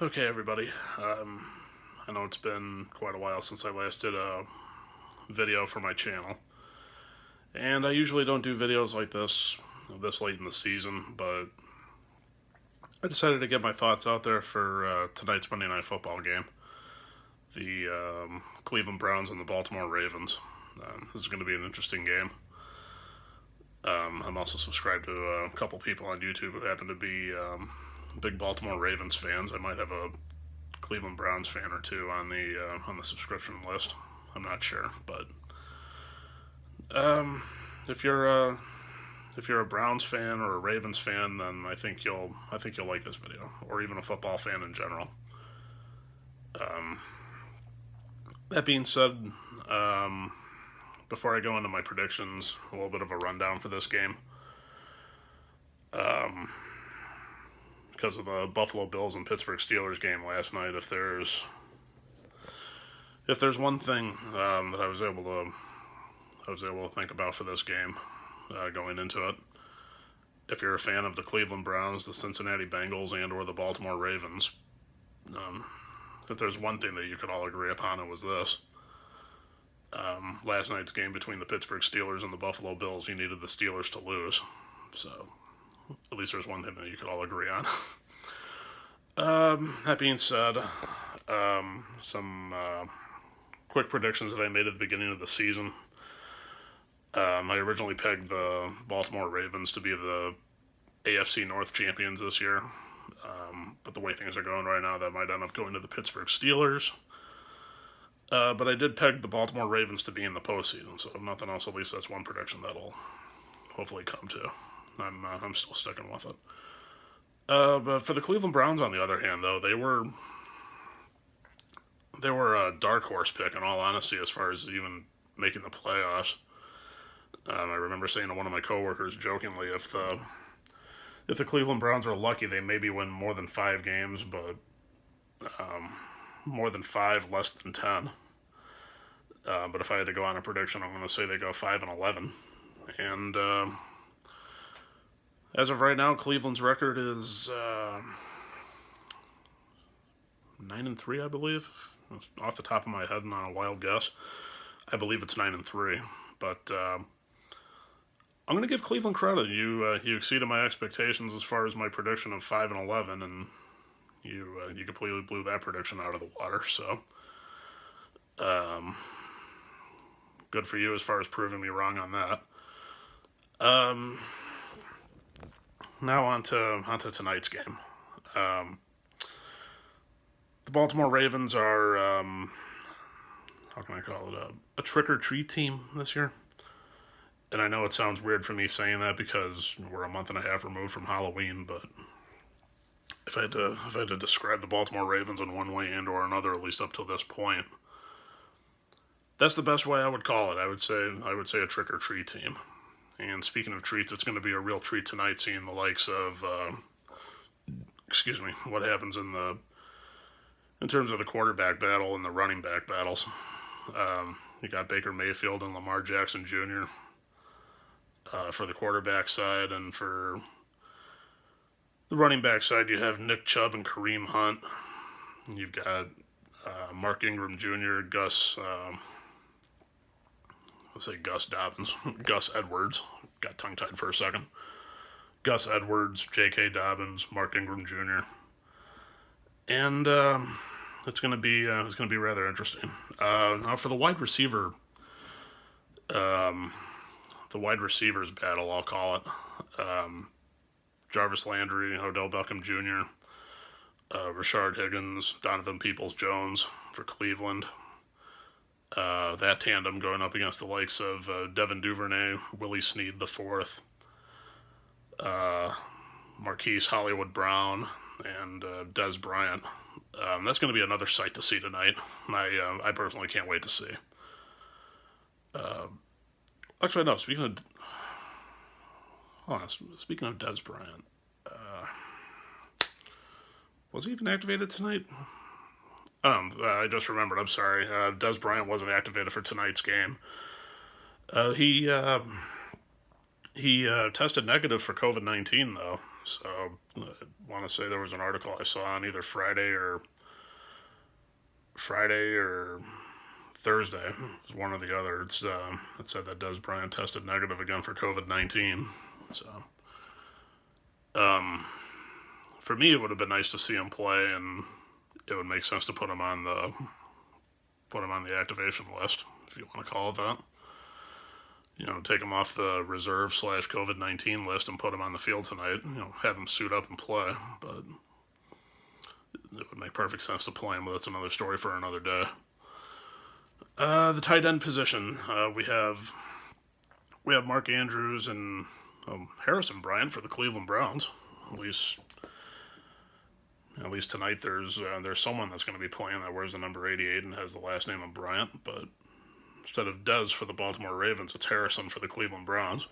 Okay, everybody. I know it's been quite a while since I last did a video for my channel, and I usually don't do videos like this late in the season, but I decided to get my thoughts out there for tonight's Monday Night Football game, the Cleveland Browns and the Baltimore Ravens. This is going to be an interesting game. I'm also subscribed to a couple people on YouTube who happen to be big Baltimore Ravens fans. I might have a Cleveland Browns fan or two on the subscription list. I'm not sure, but if you're a Browns fan or a Ravens fan, then I think you'll like this video, or even a football fan in general. That being said, before I go into my predictions, a little bit of a rundown for this game. Because of the Buffalo Bills and Pittsburgh Steelers game last night, if there's one thing that I was able to think about for this game going into it, if you're a fan of the Cleveland Browns, the Cincinnati Bengals, and or the Baltimore Ravens, if there's one thing that you could all agree upon, it was this. Last night's game between the Pittsburgh Steelers and the Buffalo Bills, you needed the Steelers to lose. So at least there's one thing that you could all agree on. That being said, some quick predictions that I made at the beginning of the season. I originally pegged the Baltimore Ravens to be the AFC North champions this year. But the way things are going right now, that might end up going to the Pittsburgh Steelers. But I did peg the Baltimore Ravens to be in the postseason, so if nothing else, at least that's one prediction that'll hopefully come to. I'm still sticking with it. But for the Cleveland Browns, on the other hand, though, they were a dark horse pick, in all honesty, as far as even making the playoffs. I remember saying to one of my coworkers jokingly, if the Cleveland Browns are lucky, they maybe win more than 5 games, but more than 5, less than 10. But if I had to go on a prediction, I'm going to say they go 5-11. And as of right now, Cleveland's record is 9-3, I believe. Off the top of my head, and on a wild guess, I believe it's 9-3. But I'm going to give Cleveland credit. You exceeded my expectations as far as my prediction of 5-11, and you completely blew that prediction out of the water. So, good for you as far as proving me wrong on that. Now on to tonight's game. The Baltimore Ravens are, how can I call it, a trick-or-treat team this year. And I know it sounds weird for me saying that because we're a month and a half removed from Halloween, but if I had to describe the Baltimore Ravens in one way and or another, at least up till this point, that's the best way I would call it. I would say a trick-or-treat team. And speaking of treats, it's going to be a real treat tonight seeing the likes of, what happens in terms of the quarterback battle and the running back battles. You got Baker Mayfield and Lamar Jackson Jr. For the quarterback side, and for the running back side, you have Nick Chubb and Kareem Hunt. You've got Mark Ingram Jr., Gus Dobbins, Gus Edwards. Got tongue-tied for a second. Gus Edwards, J.K. Dobbins, Mark Ingram Jr. And it's going to be rather interesting. Now for the wide receivers battle, I'll call it. Jarvis Landry, Odell Beckham Jr., Rashard Higgins, Donovan Peoples-Jones for Cleveland. That tandem going up against the likes of Devin Duvernay, Willie Snead IV, Marquise Hollywood Brown, and Dez Bryant. That's going to be another sight to see tonight. I personally can't wait to see. Actually, no. Speaking of Dez Bryant, was he even activated tonight? I just remembered. I'm sorry. Dez Bryant wasn't activated for tonight's game. He tested negative for COVID-19 though, So I want to say there was an article I saw on either Friday or Thursday. It was one or the other. It said that Des Bryant tested negative again for COVID-19. So, for me, it would have been nice to see him play, and it would make sense to put him on the activation list, if you want to call it that. Take him off the reserve / COVID-19 list and put him on the field tonight. Have him suit up and play. But it would make perfect sense to play him, but that's another story for another day. The tight end position, we have Mark Andrews and Harrison Bryant for the Cleveland Browns. At least tonight, there's someone that's going to be playing that wears the number 88 and has the last name of Bryant. But instead of Dez for the Baltimore Ravens, it's Harrison for the Cleveland Browns.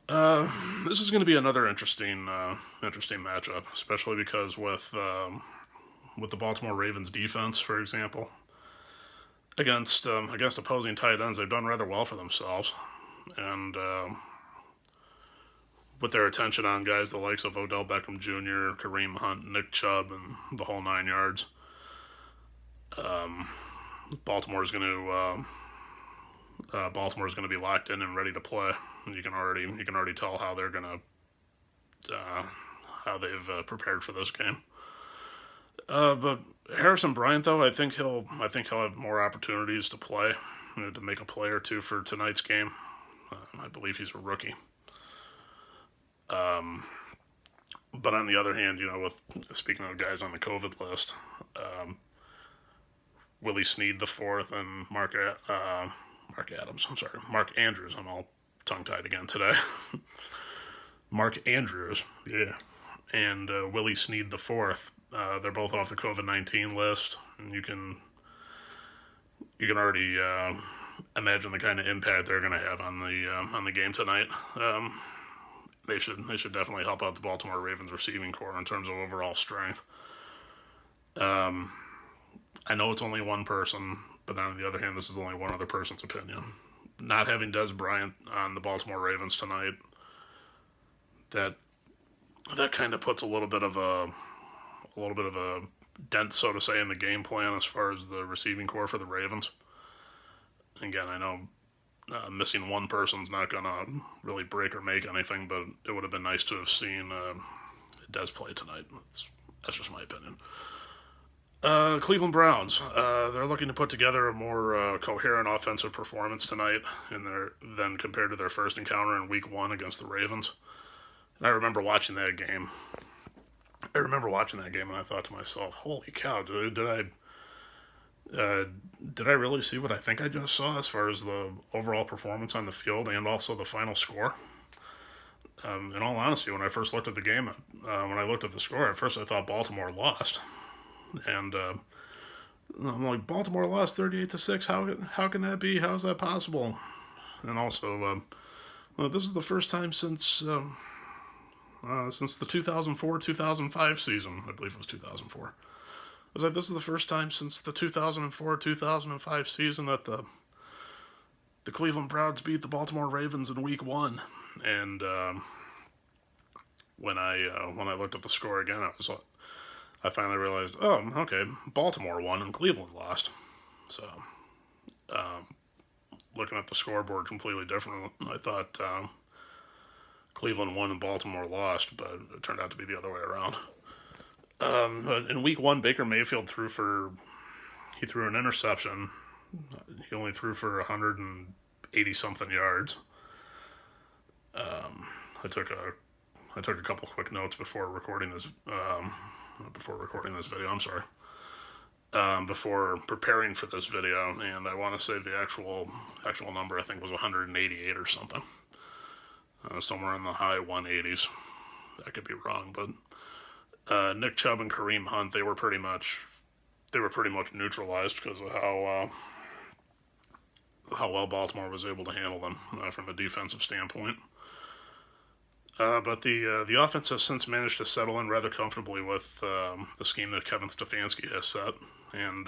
This is going to be another interesting matchup, especially because with the Baltimore Ravens defense, for example, against opposing tight ends, they've done rather well for themselves, and with their attention on guys the likes of Odell Beckham Jr., Kareem Hunt, Nick Chubb, and the whole 9 yards. Baltimore's going to be locked in and ready to play. And you can already tell how they're going to how they've prepared for this game. But Harrison Bryant, though, I think he'll have more opportunities to play, to make a play or two for tonight's game. I believe he's a rookie. But on the other hand, with speaking of guys on the COVID list, Willie Snead IV and Mark Andrews. I'm all tongue-tied again today. Mark Andrews, yeah, and Willie Snead IV. They're both off the COVID-19 list, and you can already imagine the kind of impact they're going to have on the game tonight. They should definitely help out the Baltimore Ravens receiving corps in terms of overall strength. I know it's only one person, but then on the other hand, this is only one other person's opinion. Not having Des Bryant on the Baltimore Ravens tonight, that kind of puts a little bit of a dent, so to say, in the game plan as far as the receiving corps for the Ravens. Again, I know missing one person's not gonna really break or make anything, but it would have been nice to have seen Des play tonight. That's just my opinion. Cleveland Browns. They're looking to put together a more coherent offensive performance tonight than compared to their first encounter in Week 1 against the Ravens. And I remember watching that game. And I thought to myself, "Holy cow! Did I really see what I think I just saw as far as the overall performance on the field and also the final score?" In all honesty, when I first looked at the game, when I looked at the score, at first I thought Baltimore lost. And I'm like, Baltimore lost 38-6. How can that be? How is that possible? And also, this is the first time since the 2004-2005 season. I believe it was 2004. I was like, this is the first time since the 2004-2005 season that the Cleveland Browns beat the Baltimore Ravens in Week 1. And when I looked at the score again, I finally realized, oh, okay, Baltimore won and Cleveland lost. So, looking at the scoreboard completely different. I thought Cleveland won and Baltimore lost, but it turned out to be the other way around. In Week 1, Baker Mayfield threw an interception. He only threw for 180-something yards. I took a couple quick notes before recording this video. I'm sorry. Before preparing for this video, and I want to say the actual number I think was 188 or something. Somewhere in the high 180s. I could be wrong, but Nick Chubb and Kareem Hunt, they were pretty much neutralized because of how well Baltimore was able to handle them from a defensive standpoint. But the offense has since managed to settle in rather comfortably with the scheme that Kevin Stefanski has set, and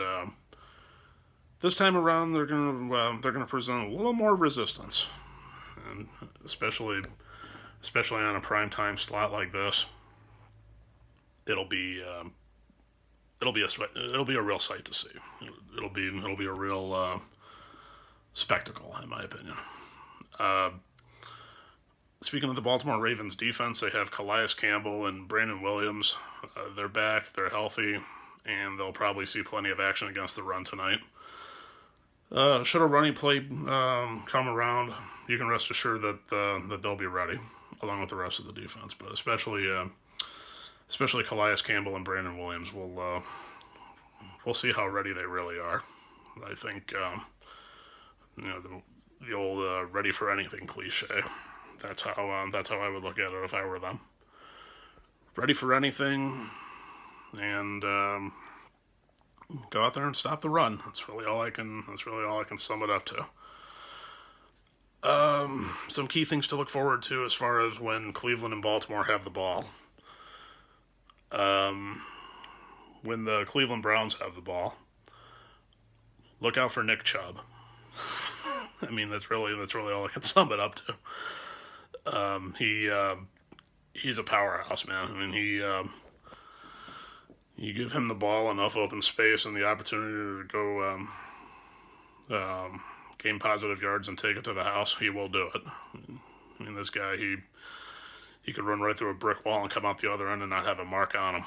this time around they're gonna present a little more resistance, and especially especially on a primetime slot like this. It'll be a real sight to see. It'll be a real spectacle, in my opinion. Uh, Speaking of the Baltimore Ravens defense, they have Calais Campbell and Brandon Williams. They're back, they're healthy, and they'll probably see plenty of action against the run tonight. Should a running play come around, you can rest assured that they'll be ready, along with the rest of the defense. But especially Calais Campbell and Brandon Williams, we'll see how ready they really are. I think the old "ready for anything" cliche. That's how I would look at it if I were them. Ready for anything, and go out there and stop the run. That's really all I can sum it up to. Some key things to look forward to as far as when Cleveland and Baltimore have the ball. When the Cleveland Browns have the ball, look out for Nick Chubb. I mean, that's really all I can sum it up to. He's a powerhouse, man. I mean, you give him the ball, enough open space, and the opportunity to go gain positive yards and take it to the house, he will do it. I mean, this guy, he could run right through a brick wall and come out the other end and not have a mark on him.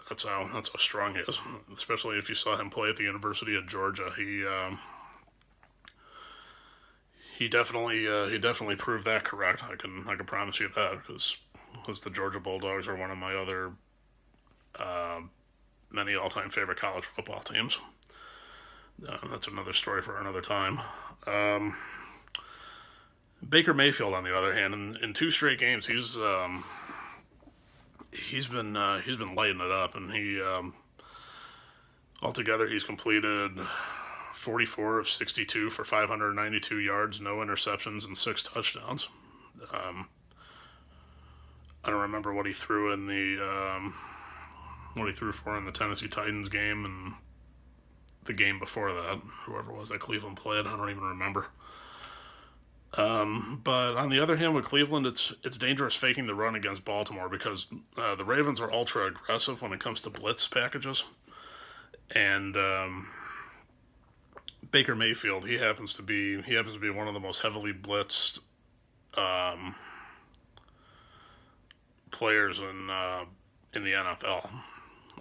That's how strong he is. Especially if you saw him play at the University of Georgia, he definitely proved that correct. I can promise you that, because the Georgia Bulldogs are one of my other many all-time favorite college football teams. That's another story for another time. Baker Mayfield, on the other hand, in 2 straight games, he's been lighting it up, and altogether he's completed 44 of 62 for 592 yards, no interceptions, and 6 touchdowns. I don't remember what he threw in for in the Tennessee Titans game and the game before that. Whoever it was that Cleveland played, I don't even remember. But on the other hand, with Cleveland, it's dangerous faking the run against Baltimore, because the Ravens are ultra aggressive when it comes to blitz packages, and Baker Mayfield, he happens to be one of the most heavily blitzed players in the NFL.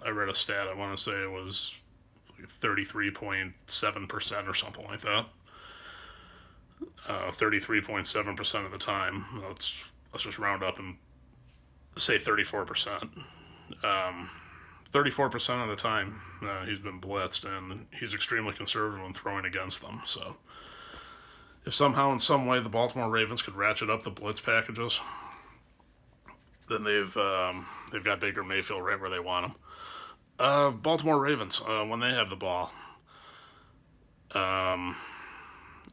I read a stat. I want to say it was 33.7% or something like that. 33.7% of the time. Let's just round up and say 34%. 34% of the time he's been blitzed, and he's extremely conservative when throwing against them. So if somehow, in some way, the Baltimore Ravens could ratchet up the blitz packages, then they've got Baker Mayfield right where they want him. Baltimore Ravens, when they have the ball,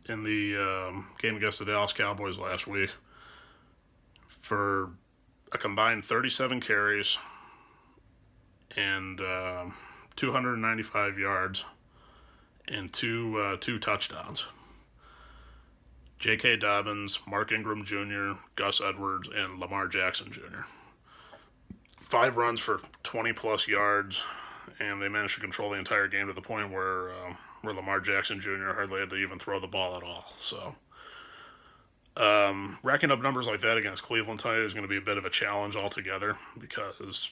in the game against the Dallas Cowboys last week, for a combined 37 carries and 295 yards and two touchdowns. J.K. Dobbins, Mark Ingram Jr., Gus Edwards, and Lamar Jackson Jr. 5 runs for 20-plus yards, and they managed to control the entire game to the point where Lamar Jackson Jr. hardly had to even throw the ball at all. So racking up numbers like that against Cleveland tonight is going to be a bit of a challenge altogether, because,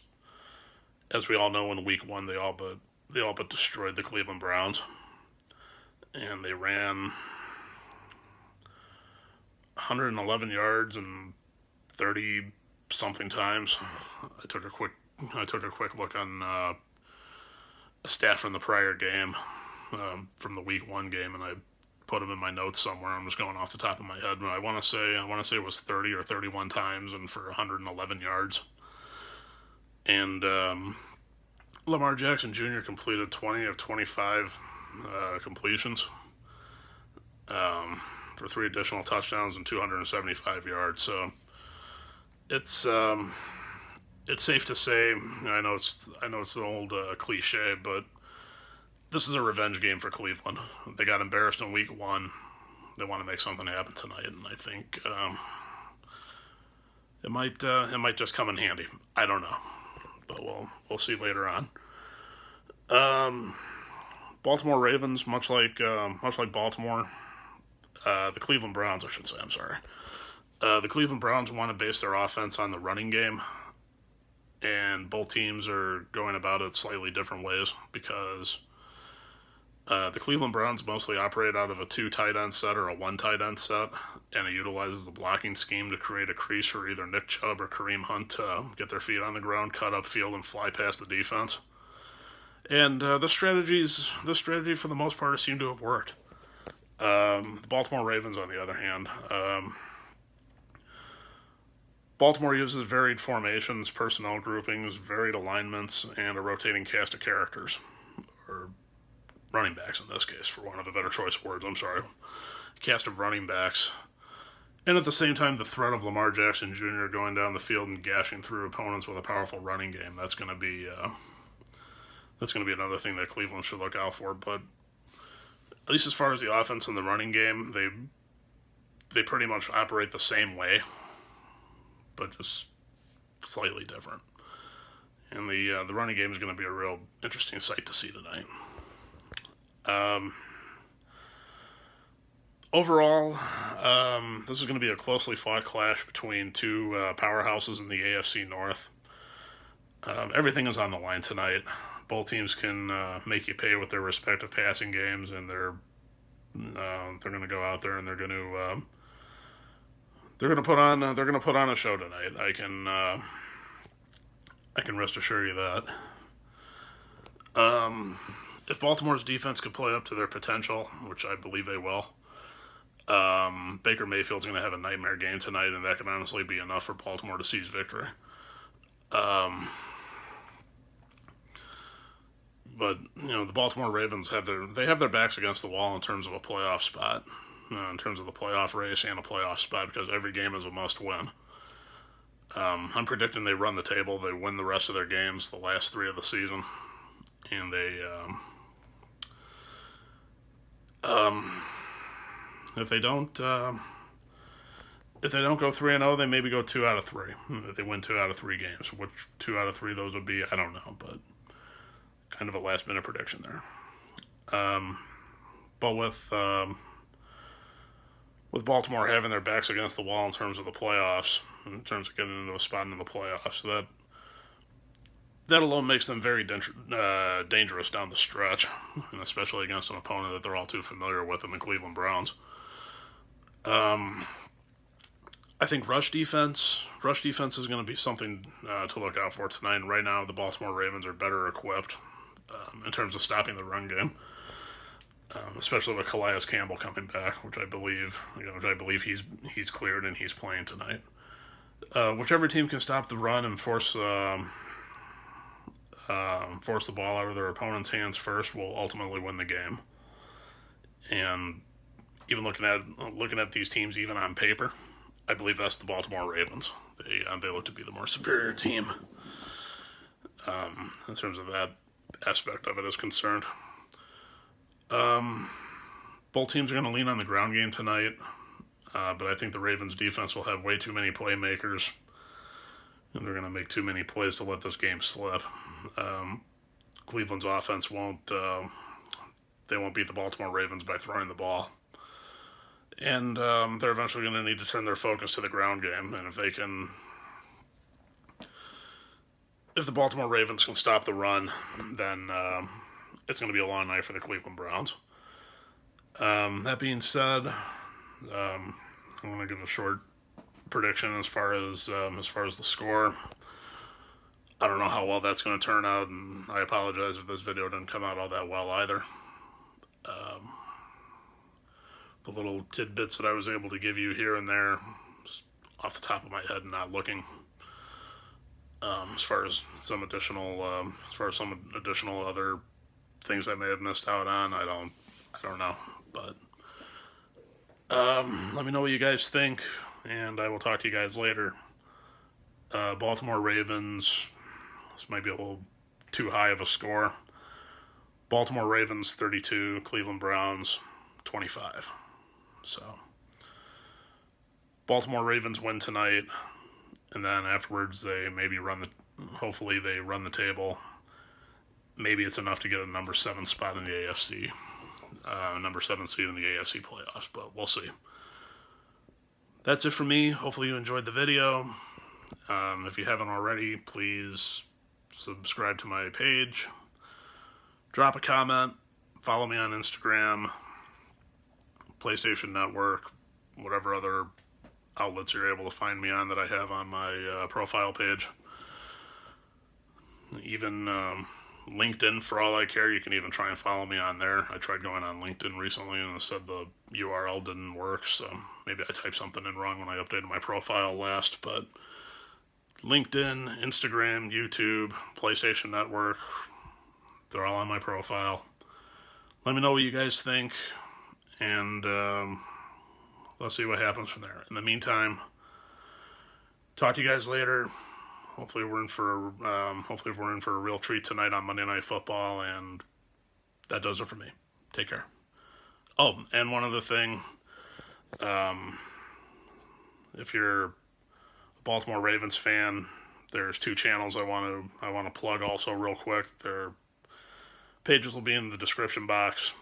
as we all know, in Week 1 they all but destroyed the Cleveland Browns, and they ran 111 yards and 30 something times. I took a quick look on a stat from the prior game, from the Week 1 game, and I put them in my notes somewhere. I'm just going off the top of my head, but I want to say it was 30 or 31 times and for 111 yards. And Lamar Jackson Jr. completed 20 of 25 completions for 3 additional touchdowns and 275 yards. So it's safe to say, I know it's an old cliche, but this is a revenge game for Cleveland. They got embarrassed in Week 1. They want to make something happen tonight, and I think It might just come in handy. I don't know, but we'll see later on. Um, Baltimore Ravens, much like Baltimore, the Cleveland Browns, I should say. I'm sorry. The Cleveland Browns want to base their offense on the running game, and both teams are going about it slightly different ways because the Cleveland Browns mostly operate out of a 2 tight end set or a 1 tight end set, and it utilizes the blocking scheme to create a crease for either Nick Chubb or Kareem Hunt to get their feet on the ground, cut up field, and fly past the defense. And the strategy for the most part seem to have worked. The Baltimore Ravens, on the other hand, Baltimore uses varied formations, personnel groupings, varied alignments, and a rotating cast of characters, or running backs in this case, for want of a better choice of words. I'm sorry. Cast of running backs. And at the same time, the threat of Lamar Jackson Jr. going down the field and gashing through opponents with a powerful running game. That's going to be another thing that Cleveland should look out for. But at least as far as the offense and the running game, they pretty much operate the same way, but just slightly different. And the running game is going to be a real interesting sight to see tonight. Overall, this is going to be a closely fought clash between two powerhouses in the AFC North. Everything is on the line tonight. Both teams can make you pay with their respective passing games, and they're going to go out there and they're going to put on a show tonight. I can rest assure you that. If Baltimore's defense could play up to their potential, which I believe they will, Baker Mayfield's going to have a nightmare game tonight, and that could honestly be enough for Baltimore to seize victory. But the Baltimore Ravens have their backs against the wall in terms of a playoff spot, in terms of the playoff race and a playoff spot, because every game is a must-win. I'm predicting they run the table, they win the rest of their games, the last 3 of the season, and if they don't go 3-0, they maybe go 2 out of 3. If they win 2 out of 3 games, which 2 out of 3 those would be, I don't know, but kind of a last-minute prediction there. But with Baltimore having their backs against the wall in terms of the playoffs, in terms of getting into a spot in the playoffs, that alone makes them very dangerous down the stretch, and especially against an opponent that they're all too familiar with in the Cleveland Browns. I think rush defense is going to be something to look out for tonight. And right now, the Baltimore Ravens are better equipped in terms of stopping the run game, especially with Calais Campbell coming back, which I believe he's cleared and he's playing tonight. Whichever team can stop the run and force the ball out of their opponent's hands first will ultimately win the game. And even looking at these teams, even on paper, I believe that's the Baltimore Ravens. They look to be the more superior team in terms of that aspect of it is concerned. Both teams are going to lean on the ground game tonight, but I think the Ravens defense will have way too many playmakers, and they're going to make too many plays to let this game slip. Cleveland's offense won't beat the Baltimore Ravens by throwing the ball. And they're eventually going to need to turn their focus to the ground game. And if the Baltimore Ravens can stop the run, then it's going to be a long night for the Cleveland Browns. That being said, I'm going to give a short prediction as far as the score. I don't know how well that's going to turn out, and I apologize if this video didn't come out all that well either. The little tidbits that I was able to give you here and there, just off the top of my head and not looking, as far as some additional other things I may have missed out on, I don't know. But let me know what you guys think, and I will talk to you guys later. Baltimore Ravens. This might be a little too high of a score. Baltimore Ravens 32, Cleveland Browns 25. So, Baltimore Ravens win tonight, and then afterwards they maybe hopefully they run the table. Maybe it's enough to get a number 7 spot in the AFC, number 7 seed in the AFC playoffs, but we'll see. That's it for me. Hopefully you enjoyed the video. If you haven't already, please subscribe to my page. Drop a comment. Follow me on Instagram, PlayStation Network, whatever other outlets you're able to find me on that I have on my profile page. Even LinkedIn, for all I care, you can even try and follow me on there. I tried going on LinkedIn recently and it said the URL didn't work, so maybe I typed something in wrong when I updated my profile last, but LinkedIn, Instagram, YouTube, PlayStation Network, they're all on my profile. Let me know what you guys think, and let's see what happens from there. In the meantime, talk to you guys later. Hopefully we're in for a real treat tonight on Monday Night Football, and that does it for me. Take care. Oh, and one other thing, if you're a Baltimore Ravens fan, there's 2 channels I want to plug also real quick. Their pages will be in the description box.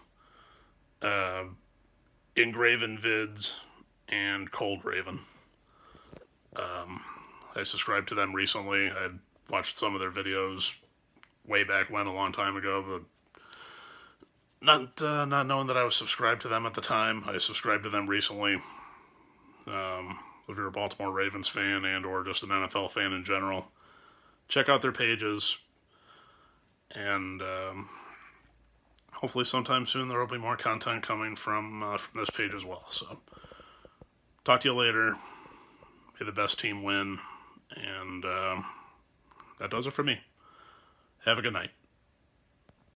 Engraven Vids and Cold Raven. I subscribed to them recently. I had watched some of their videos way back when, a long time ago, but not knowing that I was subscribed to them at the time. I subscribed to them recently. If you're a Baltimore Ravens fan and or just an NFL fan in general, check out their pages, and hopefully sometime soon there will be more content coming from this page as well. So, talk to you later. May the best team win. And that does it for me. Have a good night.